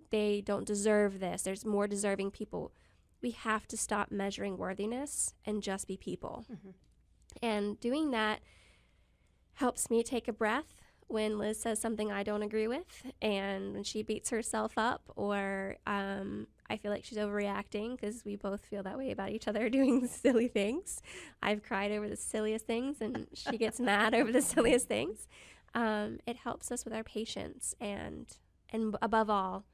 Speaker 2: they don't deserve this, there's more deserving people. We have to stop measuring worthiness and just be people. And doing that helps me take a breath when Liz says something I don't agree with, and when she beats herself up, or I feel like she's overreacting, because we both feel that way about each other doing silly things. I've cried over the silliest things, and she gets mad over the silliest things. It helps us with our patience, and above all,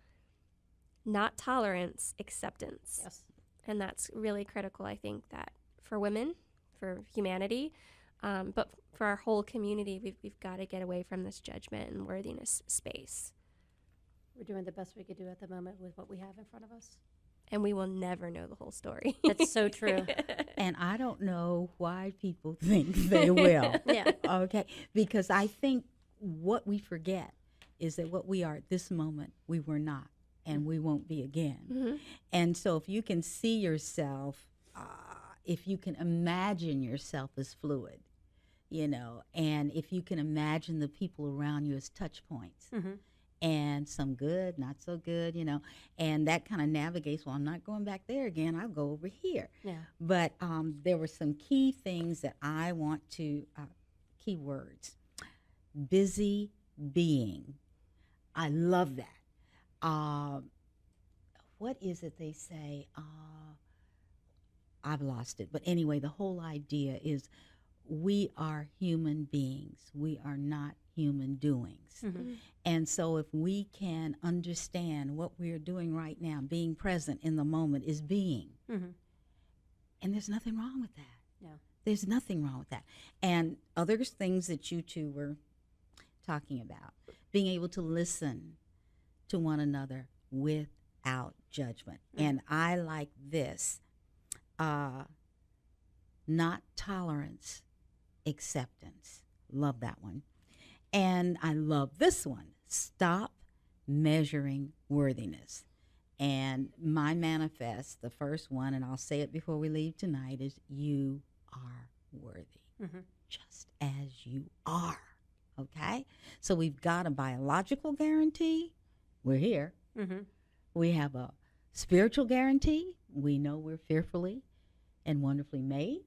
Speaker 2: not tolerance, acceptance.
Speaker 3: Yes.
Speaker 2: And that's really critical, I think, that for women, for humanity, but for our whole community, we've got to get away from this judgment and worthiness space.
Speaker 3: We're doing the best we could do at the moment with what we have in front of us.
Speaker 2: And we will never know the whole story.
Speaker 3: That's so true.
Speaker 1: And I don't know why people think they will.
Speaker 3: Yeah.
Speaker 1: Okay. Because I think what we forget is that what we are at this moment, we were not, and we won't be again.
Speaker 2: Mm-hmm.
Speaker 1: And so if you can see yourself, if you can imagine yourself as fluid, you know, and if you can imagine the people around you as touch points,
Speaker 3: Mm-hmm.
Speaker 1: and some good, not so good, you know, and that kind of navigates, well, I'm not going back there again, I'll go over here.
Speaker 3: Yeah.
Speaker 1: But there were some key things that I want to, key words. Busy being. I love that. What is it they say? I've lost it. But anyway, the whole idea is we are human beings. We are not human doings.
Speaker 3: Mm-hmm.
Speaker 1: And so if we can understand what we're doing right now, being present in the moment is being.
Speaker 3: Mm-hmm.
Speaker 1: And there's nothing wrong with that.
Speaker 3: Yeah.
Speaker 1: There's nothing wrong with that. And other things that you two were talking about, being able to listen to one another without judgment.
Speaker 3: Mm-hmm.
Speaker 1: And I like this, not tolerance, acceptance. Love that one. And I love this one, stop measuring worthiness. And my manifest, the first one, and I'll say it before we leave tonight, is you are worthy,
Speaker 3: Mm-hmm.
Speaker 1: just as you are, okay? So we've got a biological guarantee, we're here.
Speaker 3: Mm-hmm.
Speaker 1: We have a spiritual guarantee, we know we're fearfully and wonderfully made.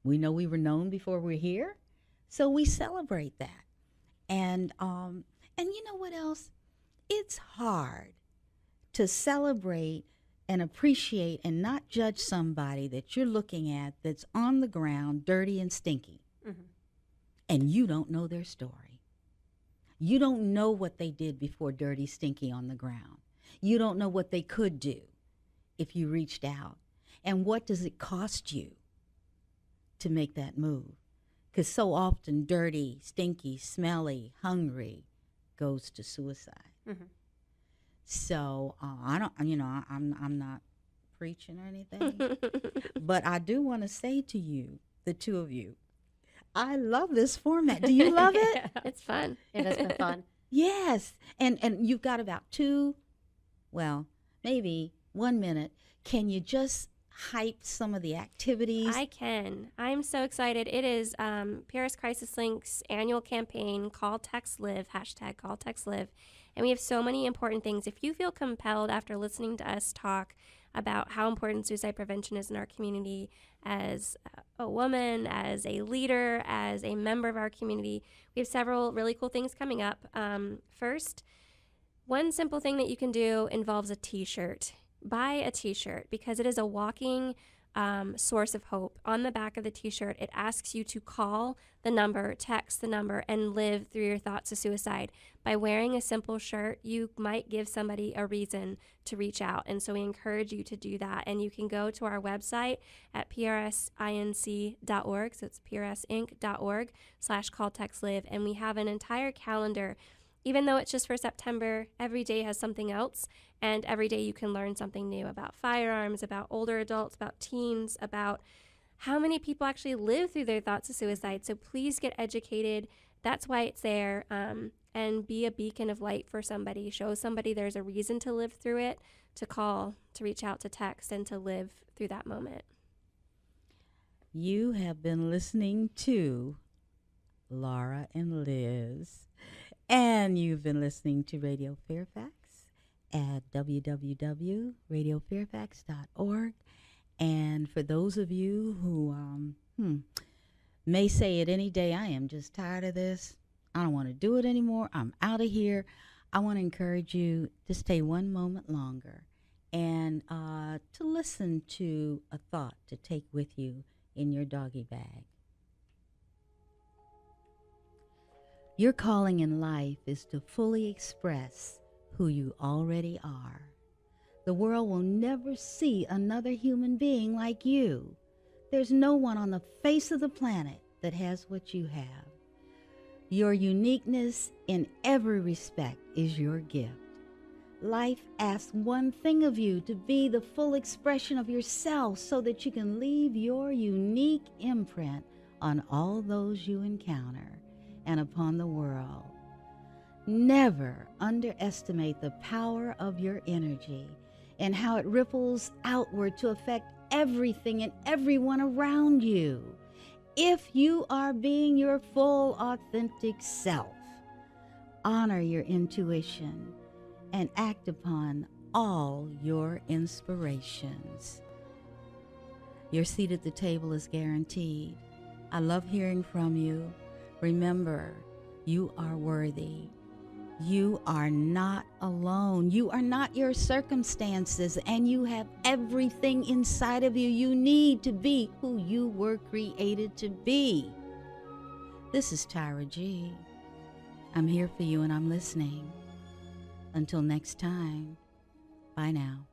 Speaker 1: We know we were known before we're here, so we celebrate that. And you know what else? It's hard to celebrate and appreciate and not judge somebody that you're looking at that's on the ground, dirty and stinky,
Speaker 3: Mm-hmm.
Speaker 1: and you don't know their story. You don't know what they did before dirty, stinky on the ground. You don't know what they could do if you reached out. And what does it cost you to make that move? Because so often dirty, stinky, smelly, hungry goes to suicide.
Speaker 3: Mm-hmm.
Speaker 1: So I don't, you know, I'm not preaching or anything, but I do want to say to you, the two of you, I love this format. Do you love it?
Speaker 3: Yeah.
Speaker 2: It's fun.
Speaker 3: It has been fun.
Speaker 1: Yes. And you've got about maybe 1 minute. Can you just hype some of the activities?
Speaker 2: I can. I'm so excited. It is PRS Crisis Link's annual campaign, Call, Text, Live, # Call, Text, Live. And we have so many important things. If you feel compelled after listening to us talk about how important suicide prevention is in our community, as a woman, as a leader, as a member of our community, we have several really cool things coming up. First, one simple thing that you can do involves a t-shirt. Buy a t-shirt, because it is a walking source of hope. On the back of the t-shirt, it asks you to call the number, text the number, and live through your thoughts of suicide. By wearing a simple shirt, you might give somebody a reason to reach out. And so we encourage you to do that. And you can go to our website at prsinc.org. So it's prsinc.org/call-text-live. And we have an entire calendar. Even though it's just for September, every day has something else. And every day you can learn something new about firearms, about older adults, about teens, about how many people actually live through their thoughts of suicide. So please get educated. That's why it's there. And be a beacon of light for somebody. Show somebody there's a reason to live through it, to call, to reach out, to text, and to live through that moment.
Speaker 1: You have been listening to Laura and Liz, and you've been listening to Radio Fairfax at www.radiofairfax.org. And for those of you who may say it any day, I am just tired of this, I don't want to do it anymore. I'm out of here. I want to encourage you to stay one moment longer and to listen to a thought to take with you in your doggy bag. Your calling in life is to fully express who you already are. The world will never see another human being like you. There's no one on the face of the planet that has what you have. Your uniqueness in every respect is your gift. Life asks one thing of you, to be the full expression of yourself so that you can leave your unique imprint on all those you encounter and upon the world. Never underestimate the power of your energy and how it ripples outward to affect everything and everyone around you. If you are being your full, authentic self, honor your intuition and act upon all your inspirations. Your seat at the table is guaranteed. I love hearing from you. Remember, you are worthy. You are not alone. You are not your circumstances, and you have everything inside of you you need to be who you were created to be. This is Tyra G. I'm here for you and I'm listening. Until next time, bye now.